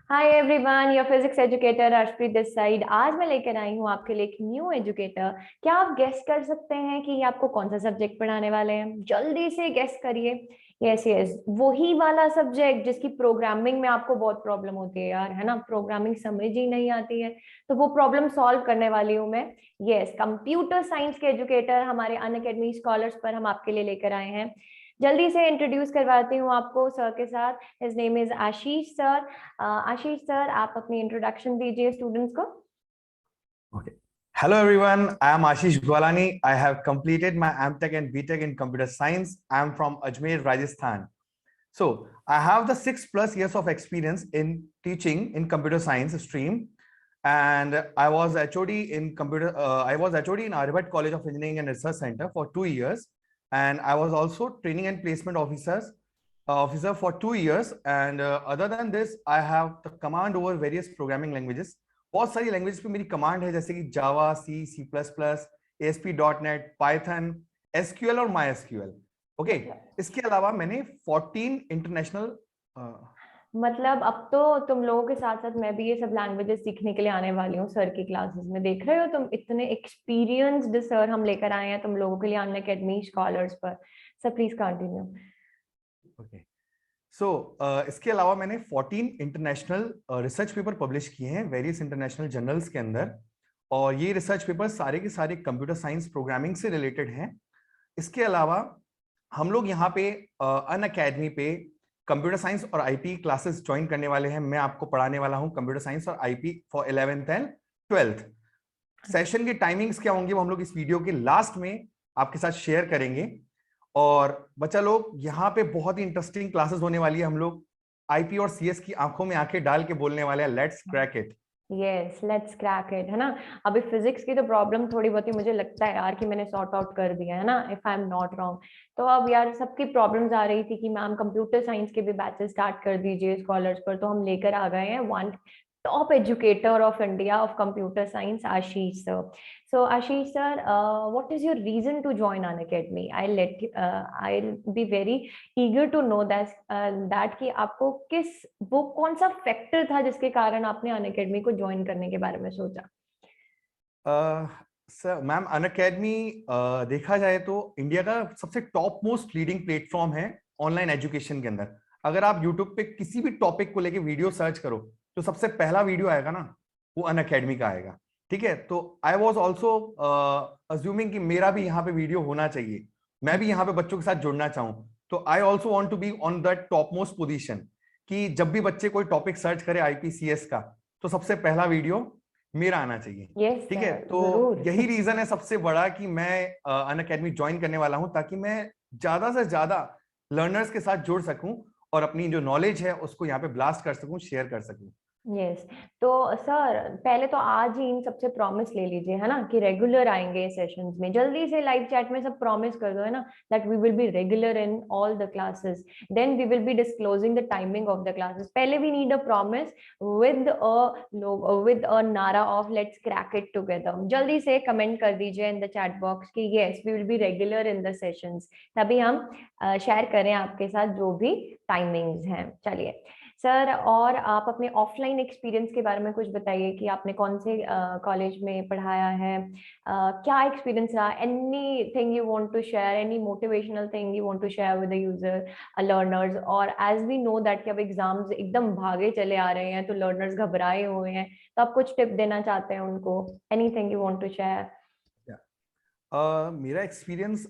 Hi everyone, your physics educator Arshpreet this side. आज मैं लेकर आई हूँ आपके लिए एक न्यू एजुकेटर। क्या आप गेस कर सकते हैं कि ये आपको कौन सा सब्जेक्ट पढ़ाने वाले हैं? जल्दी से गेस करिए। यस यस, वही वाला सब्जेक्ट जिसकी प्रोग्रामिंग में आपको बहुत प्रॉब्लम होती है यार, है ना? प्रोग्रामिंग समझ ही नहीं आती है, तो वो प्रॉब्लम सॉल्व करने वाली हूँ मैं। यस, कंप्यूटर साइंस के एजुकेटर हमारे अनअकैडमी स्कॉलर्स पर हम आपके लिए लेकर आए हैं। जल्दी से इंट्रोड्यूस करवाती हूँ आपको सर के साथ। His name is Ashish sir. Ashish sir, आप अपनी इंट्रोडक्शन दीजिए स्टूडेंट्स को। Okay. Hello everyone, I am Ashish Gwalani. I have completed my MTech and BTech in computer science. I am from Ajmer, Rajasthan. So I have the 6+ years of experience in teaching in computer science stream, and I was HOD in I was HOD in Aryabat College of Engineering and Research Center for 2 years, and I was also training and placement officer for 2 years. And other than this, I have the command over various programming languages. बहुत सारी language पे मेरी command है, जैसे कि Java, C plus plus, ASP.NET, Python, SQL और MySQL। Okay, इसके अलावा मैंने 14 इंटरनेशनल मतलब अब तो तुम लोगों के साथ साथ मैं भी ये सब लैंग्वेजेस सीखने के लिए आने वाली हूँ सर की क्लासेस में। देख रहे हो तुम, इतने एक्सपीरियंस्ड सर हम लेकर आए हैं तुम लोगों के लिए अनअकैडमी स्कॉलर्स पर। Sir please continue. Okay. So इसके अलावा मैंने 14 इंटरनेशनल रिसर्च पेपर पब्लिश किए हैं वेरियस इंटरनेशनल जर्नल्स के अंदर, और ये रिसर्च पेपर सारे के सारे कंप्यूटर साइंस प्रोग्रामिंग से रिलेटेड हैं। इसके अलावा हम लोग यहाँ पे अनअकैडमी पे कंप्यूटर साइंस और आईपी क्लासेस ज्वाइन करने वाले हैं। मैं आपको पढ़ाने वाला हूँ कंप्यूटर साइंस और IP for 11th and 12th। Session की टाइमिंग्स क्या होंगी वो हम लोग इस वीडियो के लास्ट में आपके साथ शेयर करेंगे। और बच्चा लोग, यहाँ पे बहुत ही इंटरेस्टिंग क्लासेस होने वाली है। हम लोग आईपी और सीएस की आंखों में आंखें डाल के बोलने वाले हैं। Let's crack it. Yes, let's crack it, है ना? अभी फिजिक्स की तो प्रॉब्लम थोड़ी बहुत ही मुझे लगता है यार कि मैंने सॉर्ट आउट कर दिया है ना, if I am not wrong. तो अब यार सबकी प्रॉब्लम्स आ रही थी कि मैम कंप्यूटर साइंस के भी बैचेस स्टार्ट कर दीजिए स्कॉलर्स पर, तो हम लेकर आ गए हैं one top educator of India of computer science, Ashish sir. So Ashish sir, what is your reason to join Unacademy? I'll be very eager to know that कि आपको वो कौन सा फैक्टर था जिसके कारण आपने अनअकैडमी को ज्वाइन करने के बारे में सोचा? सर मैम, अनअकैडमी देखा जाए तो इंडिया का सबसे टॉप मोस्ट लीडिंग प्लेटफॉर्म है ऑनलाइन एजुकेशन के अंदर। अगर आप यूट्यूब पे किसी भी टॉपिक को लेके वीडियो सर्च करो तो सबसे पहला वीडियो आएगा ना, वो अनअकैडमी का आएगा। ठीक है, तो आई वॉज ऑल्सो अज्यूमिंग कि मेरा भी यहाँ पे वीडियो होना चाहिए, मैं भी यहाँ पे बच्चों के साथ जुड़ना चाहूँ। तो I also want to be on that top most position, कि जब भी बच्चे कोई टॉपिक सर्च करे IPCS का, तो सबसे पहला वीडियो मेरा आना चाहिए। यस ठीक है, सर, तो जरूर। यही रीजन है सबसे बड़ा कि मैं अनअकैडमी ज्वाइन करने वाला हूं, ताकि मैं ज्यादा से ज्यादा लर्नर्स के साथ जुड़ सकूं और अपनी जो नॉलेज है उसको यहाँ पे ब्लास्ट कर सकूं, शेयर कर सकूं। यस, तो सर पहले तो आज ही इन सबसे प्रॉमिस ले लीजिए, है ना, कि रेगुलर आएंगे सेशंस में। जल्दी से लाइव चैट में सब प्रॉमिस कर दो, है ना, that we will be regular in all the classes. Then we will be disclosing the timing of the classes. पहले we need a promise with a नारा of let's crack it together. जल्दी से comment कर दीजिए in the chat box कि yes we will be regular in the sessions, तभी हम share करें आपके साथ जो भी टाइमिंग्स हैं। चलिए सर, और आप अपने ऑफलाइन एक्सपीरियंस के बारे में कुछ बताइए कि आपने कौन से कॉलेज में पढ़ाया है, क्या एक्सपीरियंस रहा? Anything you want to share, any motivational thing you want to share with the user learners? और एज वी नो दैट कि अब एग्जाम्स एकदम भागे चले आ रहे हैं, तो लर्नर्स घबराए हुए हैं, तो आप कुछ टिप देना चाहते हैं उनको? Anything you want to share? मेरा एक्सपीरियंस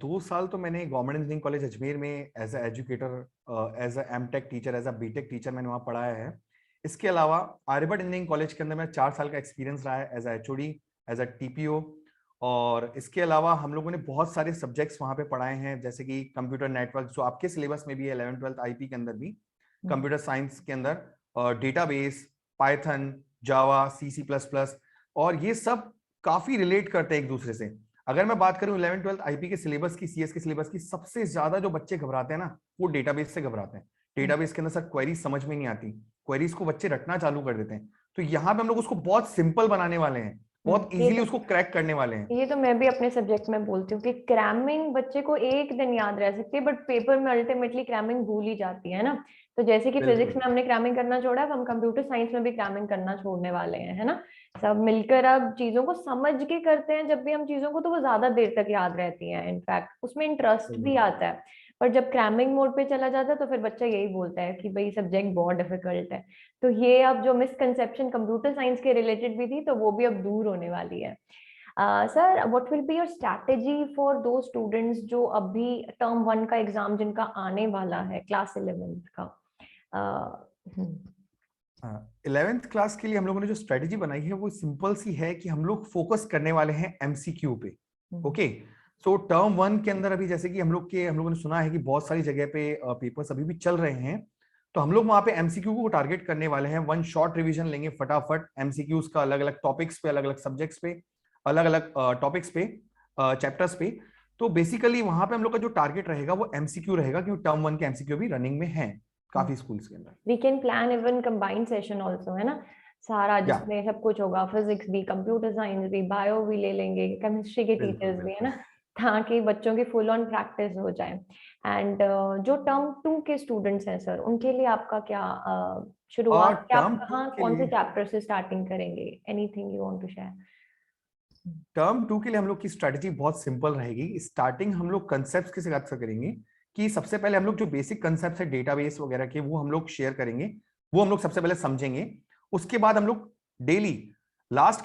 2 साल तो मैंने गवर्नमेंट इंजीनियरिंग कॉलेज अजमेर में as a educator, as a MTech teacher, as a BTech teacher मैंने वहाँ पढ़ाया है। इसके अलावा आर्यभट्ट इंजीनियरिंग कॉलेज के अंदर मेरा 4 साल का एक्सपीरियंस रहा है as a HOD, as a TPO। और इसके अलावा हम लोगों ने बहुत सारे सब्जेक्ट्स वहाँ पे पढ़ाए हैं, जैसे कि कंप्यूटर नेटवर्क जो आपके सिलेबस में भी है 11th 12th IP के अंदर भी, कंप्यूटर साइंस के अंदर डेटाबेस, पाइथन, जावा, C++, और ये सब काफी रिलेट करते हैं एक दूसरे से। अगर मैं बात करूं 11th 12th IP के सिलेबस की, CS के सिलेबस की, सबसे ज्यादा जो बच्चे घबराते हैं ना, वो डेटाबेस से घबराते हैं। डेटाबेस के अंदर सर क्वेरीज समझ में नहीं आती, क्वेरीज को बच्चे रटना चालू कर देते हैं। तो यहाँ पे हम लोग उसको बहुत सिंपल बनाने वाले हैं, बहुत इजीली उसको क्रैक करने वाले हैं। ये तो मैं भी अपने सब्जेक्ट में बोलती हूँ कि क्रैमिंग बच्चे को एक दिन याद रह सकती है, बट पेपर में अल्टीमेटली क्रैमिंग भूल ही जाती है ना। तो जैसे कि फिजिक्स बिल्कुल में हमने क्रैमिंग करना छोड़ा, अब हम कंप्यूटर साइंस में भी क्रैमिंग करना छोड़ने वाले हैं, है ना। सब मिलकर अब चीजों को समझ के करते हैं जब भी हम चीजों को, तो वो ज्यादा देर तक याद रहती हैं, इनफैक्ट उसमें इंटरेस्ट भी बिल्कुल। आता है। पर जब क्रैमिंग मोड पे चला जाता है तो फिर बच्चा यही बोलता है कि भाई सब्जेक्ट बहुत डिफिकल्ट है। तो ये अब जो मिसकंसेप्शन कंप्यूटर साइंस के रिलेटेड भी थी, तो वो भी अब दूर होने वाली है। Sir, what will be your strategy for दो स्टूडेंट्स जो अभी टर्म 1 का एग्जाम जिनका आने वाला है, क्लास 11th का। हम्म। 11th क्लास के लिए हम लोगों ने जो स्ट्रेटेजी बनाई है वो सिंपल सी है कि हम लोग फोकस करने वाले हैं एमसीक्यू पे। ओके, सो टर्म 1 के अंदर अभी जैसे कि हम लोगों ने सुना है कि बहुत सारी जगह पे पेपर्स अभी भी चल रहे हैं, तो हम लोग वहां पे एमसीक्यू को टारगेट करने वाले हैं। वन शॉर्ट रिवीजन लेंगे फटाफट एमसीक्यूज का, अलग अलग टॉपिक्स पे, अलग अलग सब्जेक्ट्स पे, अलग अलग टॉपिक्स पे, चैप्टर्स पे। तो बेसिकली वहां पे हम लोग का जो टारगेट रहेगा वो एमसीक्यू रहेगा, क्योंकि टर्म 1 के एमसीक्यू भी रनिंग में है काफी स्कूल्स के अंदर। We can plan even combined session also, है ना, सारा या जिसमें सब कुछ होगा, फिजिक्स भी, कंप्यूटर साइंस भी, बायो भी ले लेंगे, केमिस्ट्री के बिल्कुल टीचर्स भी, है बिल्कुल। ना, ताकि बच्चों की फुल ऑन प्रैक्टिस हो जाए। एंड जो टर्म 2 के स्टूडेंट्स हैं सर, उनके लिए आपका क्या और शुरुआत, क्या आप टर्म टू कहाँ के कौन से लिए चैप्टर से स्टार्टिंग करेंगे, anything you want to share? Term two के लिए हम लोग की स्ट्रेटजी बहुत सिंपल रहेगी। स्टार्टिंग हम लोग कंसेप्ट के साथ करेंगे कि सबसे पहले हम लोग जो बेसिक कंसेप्ट है डेटाबेस वगैरह के, वो हम लोग शेयर करेंगे, वो हम लोग सबसे पहले समझेंगे। उसके बाद हम लोग डेली लास्ट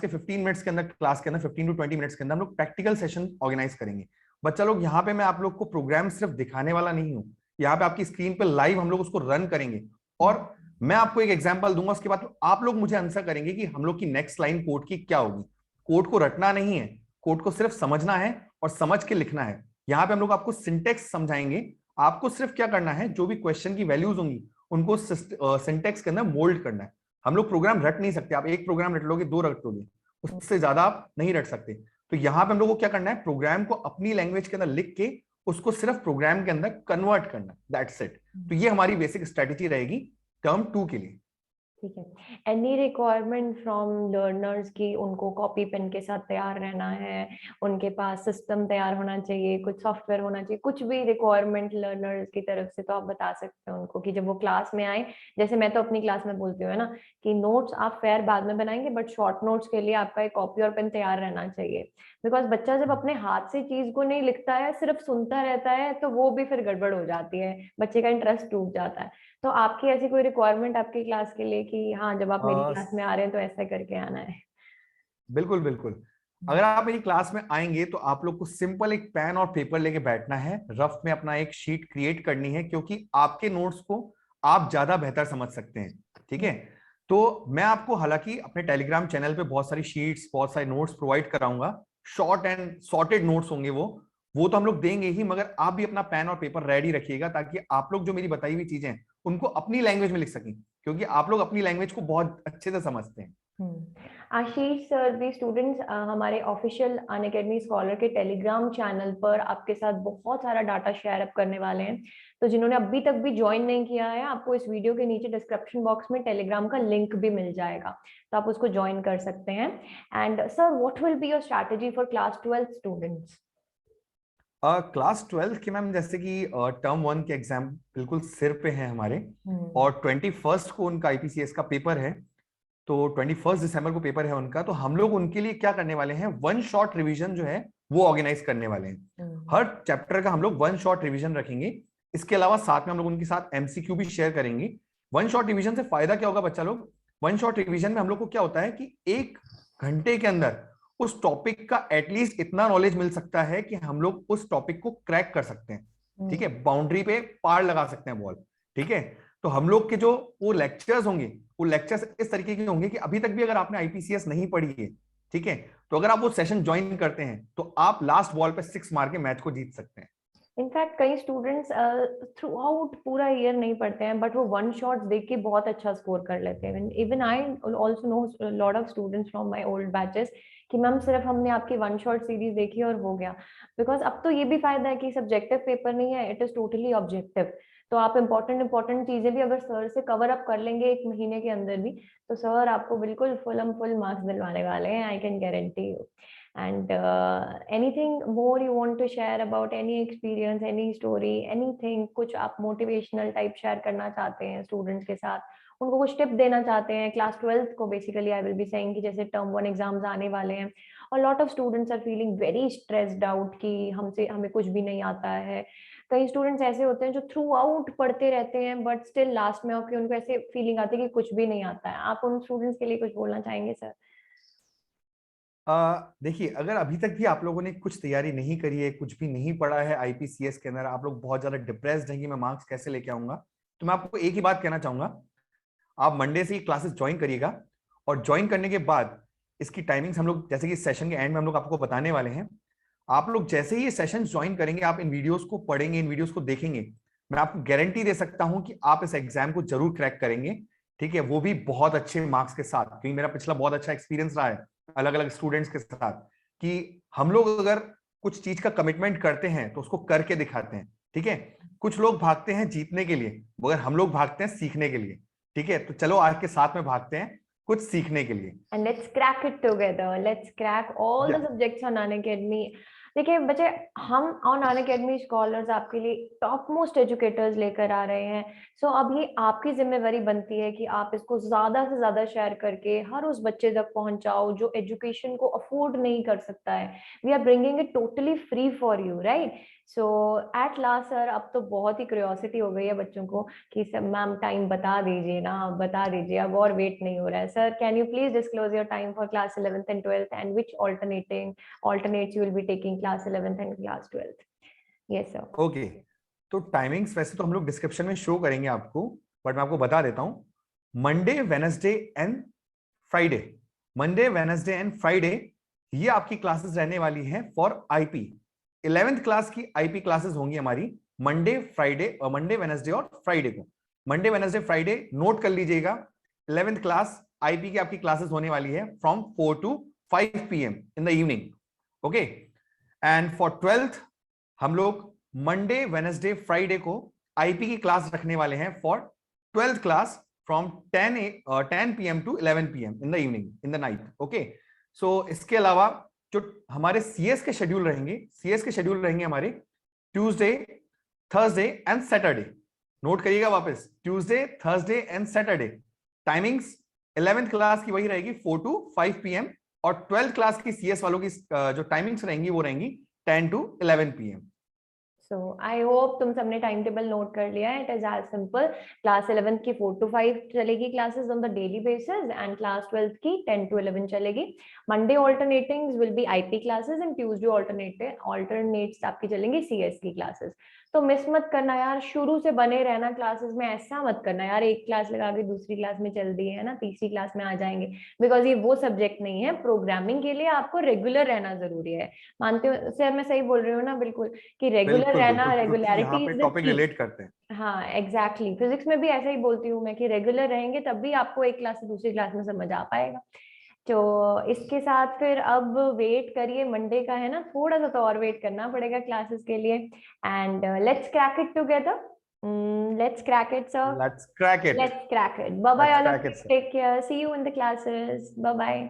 के 15 मिनट्स के अंदर, क्लास के अंदर 15 टू 20 मिनट्स के अंदर हम लोग प्रैक्टिकल सेशन ऑर्गेनाइज करेंगे। बच्चा लोग, यहाँ पे मैं आप लोग को प्रोग्राम सिर्फ दिखाने वाला नहीं हूँ, यहाँ पे आपकी स्क्रीन पे लाइव हम लोग उसको रन करेंगे, और मैं आपको एक एग्जांपल दूंगा, उसके बाद आप लोग मुझे आंसर करेंगे कि हम लोग की नेक्स्ट लाइन कोड की क्या होगी। कोड को रटना नहीं है, कोड को सिर्फ समझना है और समझ के लिखना है। यहाँ पे हम लोग आपको सिंटेक्स समझाएंगे। आपको सिर्फ क्या करना है, जो भी क्वेश्चन की वैल्यूज होंगी उनको सिंटेक्स के अंदर मोल्ड करना है। हम लोग प्रोग्राम रट नहीं सकते, आप एक प्रोग्राम रट लोगे, दो रट लोगे, उससे ज्यादा आप नहीं रट सकते। तो यहाँ पे हम लोग को क्या करना है, प्रोग्राम को अपनी लैंग्वेज के अंदर लिख के उसको सिर्फ प्रोग्राम के अंदर कन्वर्ट करना, दैट्स इट। तो ये हमारी बेसिक स्ट्रेटेजी रहेगी टर्म 2 के लिए। ठीक है। एनी रिक्वायरमेंट फ्रॉम लर्नर्स की उनको कॉपी पेन के साथ तैयार रहना है, उनके पास सिस्टम तैयार होना चाहिए, कुछ सॉफ्टवेयर होना चाहिए, कुछ भी रिक्वायरमेंट लर्नर्स की तरफ से, तो आप बता सकते हैं उनको कि जब वो क्लास में आए, जैसे मैं तो अपनी क्लास में बोलती हूँ, है ना, कि नोट्स आप फेयर बाद में बनाएंगे, बट शॉर्ट नोट्स के लिए आपका एक कॉपी और पेन तैयार रहना चाहिए। बिकॉज बच्चा जब अपने हाथ से चीज को नहीं लिखता है, सिर्फ सुनता रहता है, तो वो भी फिर गड़बड़ हो जाती है, बच्चे का इंटरेस्ट टूट जाता है। तो आपकी ऐसी कोई रिक्वायरमेंट आपकी क्लास के लिए कि हाँ, जब आप मेरी क्लास में आ रहे हैं तो ऐसा करके आना है? बिल्कुल बिल्कुल। अगर आप मेरी क्लास में आएंगे तो आप लोग को सिंपल एक पेन और पेपर लेके बैठना है, रफ में अपना एक शीट क्रिएट करनी है, क्योंकि आपके नोट्स को आप ज्यादा बेहतर समझ सकते हैं। ठीक है, तो मैं आपको हालांकि अपने टेलीग्राम चैनल पे बहुत सारी शीट्स, बहुत सारे नोट्स प्रोवाइड कराऊंगा। शॉर्ट एंड सॉर्टेड नोट्स होंगे वो तो हम लोग देंगे ही, मगर आप भी अपना पेन और पेपर रेडी रखिएगा, ताकि आप लोग जो मेरी बताई हुई चीजें हैं उनको अपनी लैंग्वेज में लिख सकें, क्योंकि आप लोग अपनी लैंग्वेज को बहुत अच्छे से समझते हैं। आशीष सर भी स्टूडेंट्स हमारे ऑफिशियल अनअकैडमी स्कॉलर के टेलीग्राम चैनल पर आपके साथ बहुत सारा डाटा शेयर अप करने वाले हैं। तो जिन्होंने अभी तक भी ज्वाइन नहीं किया है, आपको इस वीडियो के नीचे डिस्क्रिप्शन बॉक्स में टेलीग्राम का लिंक भी मिल जाएगा, तो आप उसको ज्वाइन कर सकते हैं। And sir, what will be your strategy for class 12 students? Class 12 के मैम, जैसे कि टर्म 1 के एग्जाम बिल्कुल सिर पे हैं हमारे, और 21st को उनका आईपीसीएस का पेपर है, तो 21 दिसंबर को पेपर है उनका। तो हम लोग उनके लिए क्या करने वाले हैं, वन शॉट रिवीजन जो है वो ऑर्गेनाइज करने वाले हैं। हर चैप्टर का हम लोग वन शॉट रिवीजन रखेंगे। इसके अलावा साथ में हम लोग उनके साथ एमसीक्यू भी शेयर करेंगे। वन शॉट रिवीजन से फायदा क्या होगा बच्चा लोग, वन शॉट रिवीजन में हम लोग को क्या होता है कि 1 घंटे के अंदर उस टॉपिक का एटलीस्ट इतना नॉलेज मिल सकता है कि हम लोग उस टॉपिक को क्रैक कर सकते हैं। ठीक है, बाउंड्री पे पार लगा सकते हैं बॉल। ठीक है, तो हम लोग के जो वो लेक्चर्स होंगे, वो लेक्चर्स इस तरीके के होंगे कि अभी तक भी अगर आपने आईपीसीएस नहीं पढ़ी है, ठीक है, तो अगर आप वो सेशन ज्वाइन करते हैं तो आप लास्ट बॉल पे 6 मार के मैच को जीत सकते हैं। इनफैक्ट कई स्टूडेंट्स थ्रू आउट पूरा ईयर नहीं पढ़ते हैं, बट वो वन शॉट देख के बहुत अच्छा स्कोर कर लेते हैं। Even I also know lot of students from my old batches कि मैम सिर्फ हमने आपकी वन शॉट सीरीज देखी और हो गया। बिकॉज अब तो ये भी फायदा है कि सब्जेक्टिव पेपर नहीं है, इट इज टोटली ऑब्जेक्टिव। तो आप इंपॉर्टेंट चीजें भी अगर सर से कवर अप कर लेंगे 1 महीने के अंदर भी, तो सर आपको बिल्कुल फुल मार्क्स दिलवाने वाले हैं, I can guarantee you. And anything more you want to share about any experience, any story, anything, कुछ आप motivational type share करना चाहते हैं students के साथ, उनको कुछ टिप देना चाहते हैं क्लास 12th को? Basically I will be saying कि जैसे टर्म 1 एग्जाम्स आने वाले हैं और lot of students are feeling very stressed out कि हमें कुछ भी नहीं आता है। कई स्टूडेंट्स ऐसे होते हैं जो थ्रू आउट पढ़ते रहते हैं बट स्टिल लास्ट में आके उनको ऐसे फीलिंग आती है कि कुछ भी नहीं आता है। आप उन स्टूडेंट्स के लिए कुछ बोलना चाहेंगे सर? देखिए, अगर अभी तक भी आप लोगों ने कुछ तैयारी नहीं करी है, कुछ भी नहीं पढ़ा है आईपीसीएस के अंदर, आप लोग बहुत ज्यादा डिप्रेस्ड हैं कि मैं मार्क्स कैसे लेके आऊंगा, तो मैं आपको एक ही बात कहना चाहूंगा, आप मंडे से ही क्लासेस ज्वाइन करिएगा। और ज्वाइन करने के बाद इसकी टाइमिंग्स हम लोग जैसे कि सेशन के एंड में हम लोग आपको बताने वाले हैं। आप लोग जैसे ही ये सेशन ज्वाइन करेंगे, आप इन वीडियोस को पढ़ेंगे, इन वीडियोस को देखेंगे, मैं आपको गारंटी दे सकता हूं कि आप इस एग्जाम को जरूर क्रैक करेंगे। ठीक है, वो भी बहुत अच्छे मार्क्स के साथ, क्योंकि मेरा पिछला बहुत अच्छा एक्सपीरियंस रहा है अलग अलग स्टूडेंट्स के साथ कि हम लोग अगर कुछ चीज का कमिटमेंट करते हैं तो उसको करके दिखाते हैं। ठीक है, कुछ लोग भागते हैं जीतने के लिए, मगर हम लोग भागते हैं सीखने के लिए। ठीक है, तो चलो आज के साथ में भागते हैं कुछ सीखने के लिए। And let's crack it together. Let's crack all the subjects on Unacademy. देखिए बच्चे, हम ऑन अनअकैडमी स्कॉलर्स आपके लिए टॉप मोस्ट एजुकेटर्स लेकर आ रहे हैं। सो अभी आपकी जिम्मेवारी बनती है कि आप इसको ज्यादा से ज्यादा शेयर करके हर उस बच्चे तक पहुंचाओ जो एजुकेशन को अफोर्ड नहीं कर सकता है। We are bringing it totally free for you, right? So at last sir, अब तो बहुत ही क्यूरियोसिटी हो गई है बच्चों को कि सर मैम टाइम बता दीजिए ना, बता दीजिए, अब और वेट नहीं हो रहा है। Sir can you please disclose your time for class 11th and 12th and which alternates you will be taking class 11th and class 12th? Yes sir. Okay, तो टाइमिंग्स वैसे तो हम लोग डिस्क्रिप्शन में शो करेंगे आपको, बट मैं आपको बता देता हूं। Monday, Wednesday and Friday, Monday, Wednesday and Friday ये आपकी क्लासेस रहने वाली हैं फॉर आईपी। 11th क्लास की आईपी क्लासेस होंगी हमारी मंडे, फ्राइडे और मंडे, वेडनेसडे और फ्राइडे को। मंडे, वेडनेसडे, फ्राइडे नोट कर लीजिएगा। 11th क्लास आईपी की आपकी क्लासेस होने वाली है from 4 to 5 PM in the evening. Okay, and for 12th हम लोग मंडे, वेडनेसडे, फ्राइडे को आईपी की क्लास रखने वाले हैं for 12th class from 10 PM to 11 PM in the evening, in the night. Okay, so इसके अलावा जो हमारे सीएस के शेड्यूल रहेंगे, सीएस के शेड्यूल रहेंगे हमारे Tuesday, Thursday and Saturday. Note करिएगा वापस, Tuesday, Thursday and Saturday. Timings 11th class की वही रहेगी 4 to 5 PM, और 12th क्लास की सीएस वालों की जो टाइमिंग्स रहेंगी वो रहेंगी 10 to 11 PM। So I hope तुम सबने टाइम टेबल नोट कर लिया है। It is as simple. क्लास 11th की 4 to 5 चलेगी classes on the daily basis and class 12th की 10 to 11 चलेगी। Monday alternatings will be IP classes and Tuesday alternates आपकी चलेंगी सीएस की क्लासेस। तो मिस मत करना यार, शुरू से बने रहना क्लासेस में। ऐसा मत करना यार एक क्लास लगा के दूसरी क्लास में चल दी है ना, तीसरी क्लास में आ जाएंगे, बिकॉज ये वो सब्जेक्ट नहीं है। प्रोग्रामिंग के लिए आपको रेगुलर रहना जरूरी है। मानते हो सर, मैं सही बोल रही हूँ ना? बिल्कुल, कि रेगुलर रहना, रेगुलरिटी इज द टॉपिक की। रिलेट करते हैं। हाँ एग्जैक्टली, फिजिक्स में भी ऐसा ही बोलती हूँ मैं कि रेगुलर रहेंगे तब भी आपको एक क्लास से दूसरी क्लास में समझ आ पाएगा। तो इसके साथ फिर अब वेट करिए, मंडे का है ना, थोड़ा सा तो और वेट करना पड़ेगा क्लासेस के लिए। And let's crack it together. Let's crack it sir, let's crack it, let's crack it. Bye bye let's all of crack you, it. Take care, see you in the classes, bye bye.